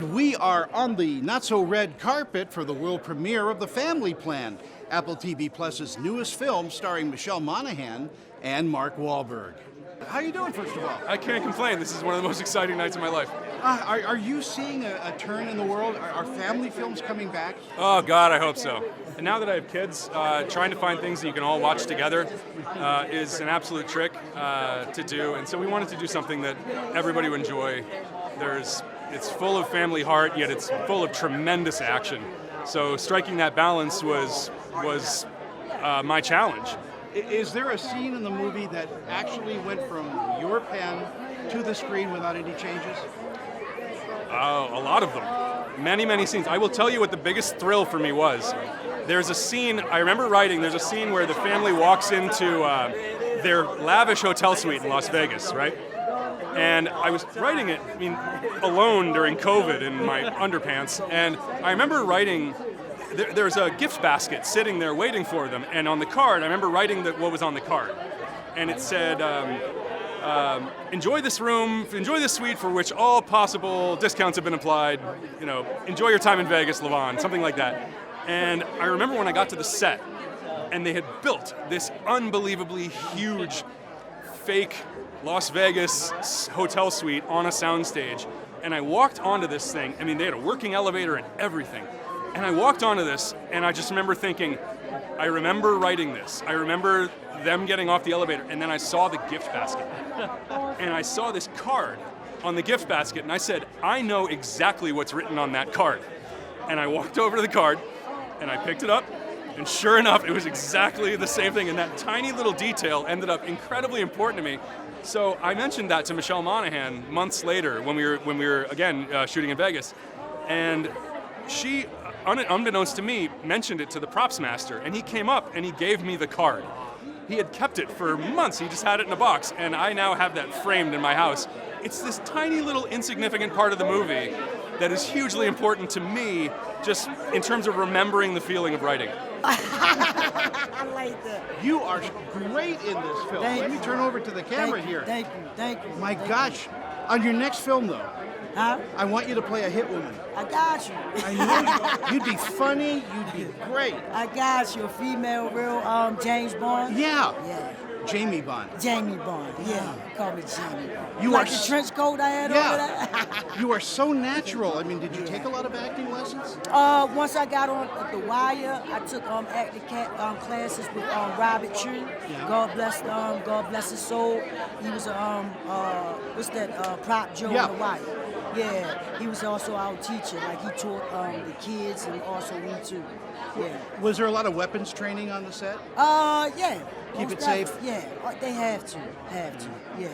We are on the not-so-red carpet for the world premiere of The Family Plan, Apple TV Plus's newest film starring Michelle Monaghan and Mark Wahlberg. How are you doing, first of all? I can't complain. This is one of the most exciting nights of my life. Are you seeing a turn in the world? Are family films coming back? Oh, God, I hope so. And now that I have kids, trying to find things that you can all watch together is an absolute trick to do. And so we wanted to do something that everybody would enjoy. It's full of family heart, yet it's full of tremendous action. So striking that balance was my challenge. Is there a scene in the movie that actually went from your pen to the screen without any changes? Oh, a lot of them. Many, many scenes. I will tell you what the biggest thrill for me was. There's a scene, I remember writing, there's a scene where the family walks into their lavish hotel suite in Las Vegas, right? And I was writing it, alone during COVID in my underpants. And I remember writing, there's a gift basket sitting there waiting for them. And on the card, I remember writing what was on the card. And it said, enjoy this room, enjoy this suite for which all possible discounts have been applied. Enjoy your time in Vegas, Levon, something like that. And I remember when I got to the set, and they had built this unbelievably huge, fake Las Vegas hotel suite on a soundstage, and I walked onto this thing. They had a working elevator and everything. And I walked onto this, and I just remember thinking, I remember writing this. I remember them getting off the elevator, and then I saw the gift basket. And I saw this card on the gift basket, and I said, I know exactly what's written on that card. And I walked over to the card, and I picked it up, and sure enough, it was exactly the same thing, and that tiny little detail ended up incredibly important to me. So I mentioned that to Michelle Monaghan months later when we were again shooting in Vegas, and she, unbeknownst to me, mentioned it to the props master, and he came up and he gave me the card. He had kept it for months. He just had it in a box, and I now have that framed in my house. It's this tiny little insignificant part of the movie that is hugely important to me, just in terms of remembering the feeling of writing. I like that. You are great in this film. Let me turn over to the camera here. Thank you. My gosh. On your next film, though, Huh? I want you to play a hit woman. I got you. I know you'd be funny. You'd be great. I got you. A female, real James Bond. Yeah. Yeah. Jamie Bond. Jamie Bond. Yeah. Call me Jamie. You like are the trench coat I had over there? You are so natural. Did you take a lot of acting lessons? Once I got on The Wire, I took acting classes with Robert Q. Yeah. God bless his soul. He was Prop Joe Yeah. on The Wire. Yeah, he was also our teacher. Like he taught the kids and also me too. Yeah. Was there a lot of weapons training on the set? Yeah. Keep Most it safe? Yeah, they have to. Yeah.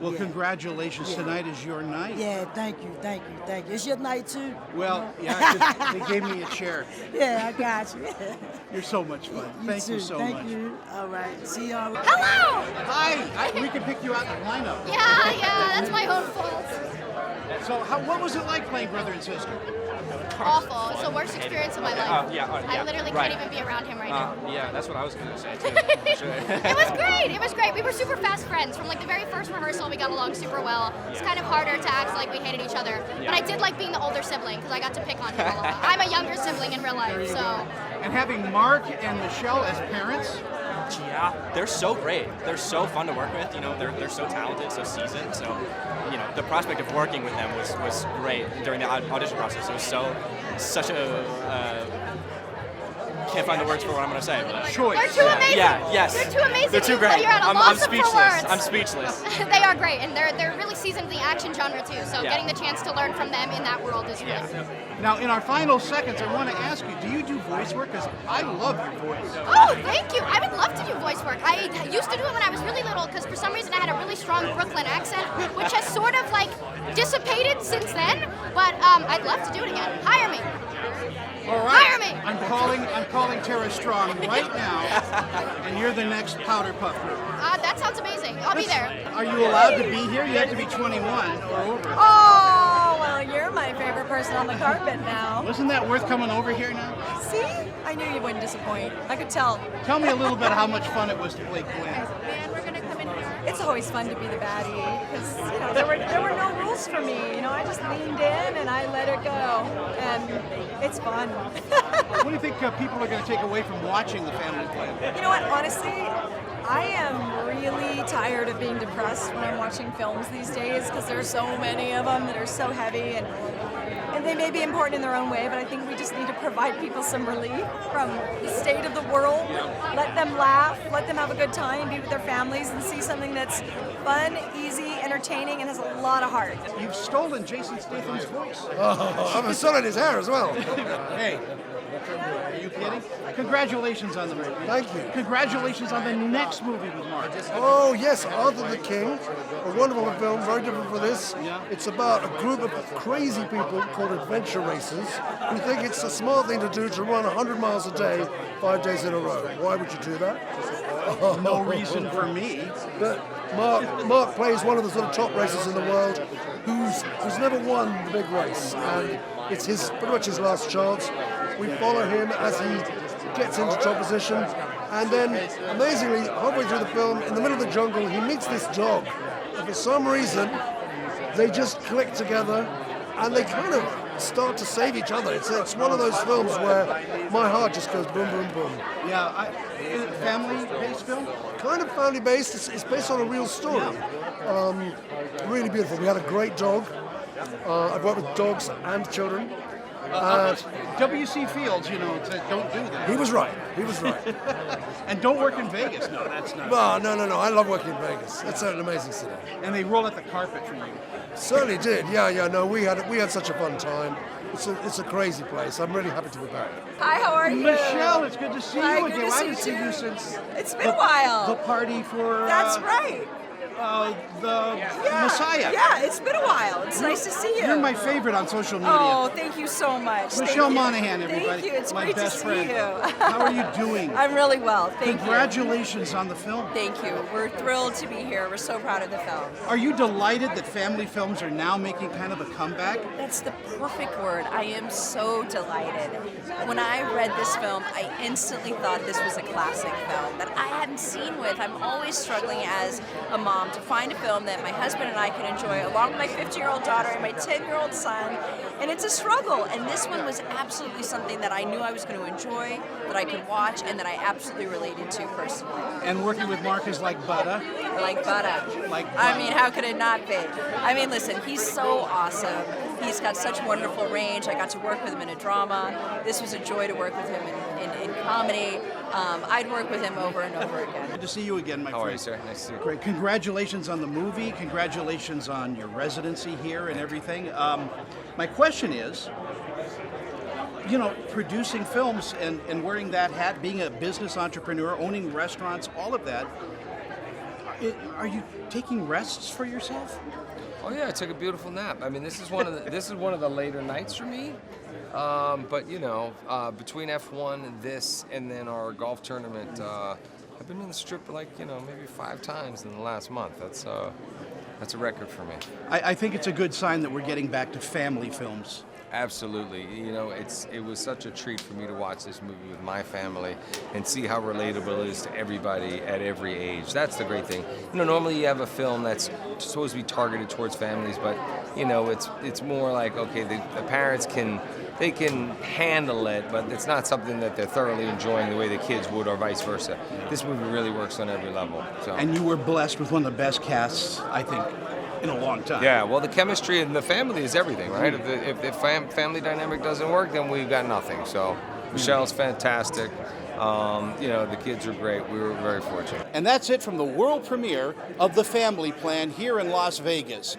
Well, yeah. Congratulations. Yeah. Tonight is your night. Yeah, thank you. It's your night too. Well, yeah, 'cause they gave me a chair. Yeah, I got you. You're so much fun. Thank you so much. Thank you. All right. See y'all. Hello! Hi. We can pick you out in the lineup. Yeah, that's my own fault. So, what was it like playing brother and sister? Awful. It's the worst experience of my life. Yeah. I literally can't even be around him right now. Yeah, that's what I was going to say, too. It was great. We were super fast friends. From the very first rehearsal, we got along super well. It's kind of harder to act like we hated each other. But I did like being the older sibling because I got to pick on him a lot. I'm a younger sibling in real life, so. And having Mark and Michelle as parents? Yeah, they're so great. They're so fun to work with. They're so talented, so seasoned. So, the prospect of working with them was great during the audition process. It was such a can't find the words for what I'm going to say. But Choice. They're too amazing. Yeah, yes. They're too amazing. They're too great. You're at a I'm loss for speechless. words. I'm speechless. They are great, and they're really seasoned in the action genre too. So Yeah. getting the chance to learn from them in that world is really cool. Now, in our final seconds, I want to ask you, do you do voice work? Because I love your voice. Oh, thank you. I would love to do voice work. I used to do it when I was really little because for some reason I had a really strong Brooklyn accent, which has sort of dissipated since then. But I'd love to do it again. Hire me. All right. Hire me. I'm calling Tara Strong right now, and you're the next Powder Puff Girl. That sounds amazing. I'll be there. Are you allowed to be here? You have to be 21 or over. Oh, well, you're my favorite person on the carpet now. Wasn't that worth coming over here now? See? I knew you wouldn't disappoint. I could tell. Tell me a little bit how much fun it was to play Gwen. Man, we're gonna come in here. It's always fun to be the baddie because there were no rules for me. I just leaned in and I let it go, and it's fun. What do you think people are going to take away from watching The Family Plan? You know what? Honestly, I am really tired of being depressed when I'm watching films these days because there are so many of them that are so heavy, and they may be important in their own way, but I think we just need to provide people some relief from the state of the world. Let them laugh, let them have a good time, be with their families, and see something that's fun, easy, entertaining, and has a lot of heart. You've stolen Jason Statham's voice. I'm stolen his hair as well. Hey, are you kidding? Congratulations on the movie. Thank you. Congratulations on the next movie with Mark. Oh yes, Arthur the King, a wonderful film, very different for this. Yeah. It's about a group of crazy people called adventure racers who think it's a smart thing to do to run 100 miles a day, 5 days in a row. Why would you do that? No reason for me. But Mark plays one of the sort of top racers in the world who's never won the big race, and it's pretty much his last chance. We follow him as he gets into top position, and then amazingly, halfway through the film, in the middle of the jungle, he meets this dog, and for some reason, they just click together, and they kind of start to save each other. It's one of those films where my heart just goes boom, boom, boom. Yeah, is it a family-based film? Kind of family-based. It's based on a real story. Really beautiful. We had a great dog. I've worked with dogs and children. W.C. Fields, don't do that. He was right. He was right. And don't work in Vegas. No, that's not. Well, no. I love working in Vegas. It's an amazing city. And they roll out the carpet for you. Certainly did. Yeah. No, we had such a fun time. It's a crazy place. I'm really happy to be back. Hi, how are you? Michelle, it's good to see Hi, you good again. to I see haven't you seen you too. since It's been a while. the party for That's right. the Yeah. Messiah. Yeah, it's been a while. It's nice to see you. You're my favorite on social media. Oh, thank you so much. Thank Michelle you. Monaghan, everybody. Thank you. It's my great best to friend. see you. How are you doing? I'm really well. Thank you. Congratulations on the film. Thank you. We're thrilled to be here. We're so proud of the film. Are you delighted that family films are now making kind of a comeback? That's the perfect word. I am so delighted. When I read this film, I instantly thought this was a classic film that I hadn't seen with. I'm always struggling as a mom to find a film that my husband and I can enjoy along with my 50-year-old daughter and my 10-year-old son. And it's a struggle. And this one was absolutely something that I knew I was going to enjoy, that I could watch, and that I absolutely related to personally. And working with Mark is like butter. Like butter. Like butter. I mean, how could it not be? I mean, listen, he's so awesome. He's got such wonderful range. I got to work with him in a drama. This was a joy to work with him in comedy. I'd work with him over and over again. Good to see you again, my friend. How are you, sir? Nice to see you. Great. Congratulations on the movie. Congratulations on your residency here and everything. My question is, producing films and wearing that hat, being a business entrepreneur, owning restaurants, all of that, are you taking rests for yourself? Oh yeah, I took a beautiful nap. I mean, this is one of the later nights for me. But between F1 and this, and then our golf tournament, I've been in the strip maybe 5 times in the last month. That's a record for me. I think it's a good sign that we're getting back to family films. Absolutely. It was such a treat for me to watch this movie with my family and see how relatable it is to everybody at every age. That's the great thing. Normally you have a film that's supposed to be targeted towards families, but it's more like, okay, the parents can handle it, but it's not something that they're thoroughly enjoying the way the kids would, or vice versa. This movie really works on every level. So. And you were blessed with one of the best casts, I think, in a long time. Yeah, well, the chemistry and the family is everything, right? If the family dynamic doesn't work, then we've got nothing. So Michelle's fantastic. The kids are great. We were very fortunate. And that's it from the world premiere of The Family Plan here in Las Vegas.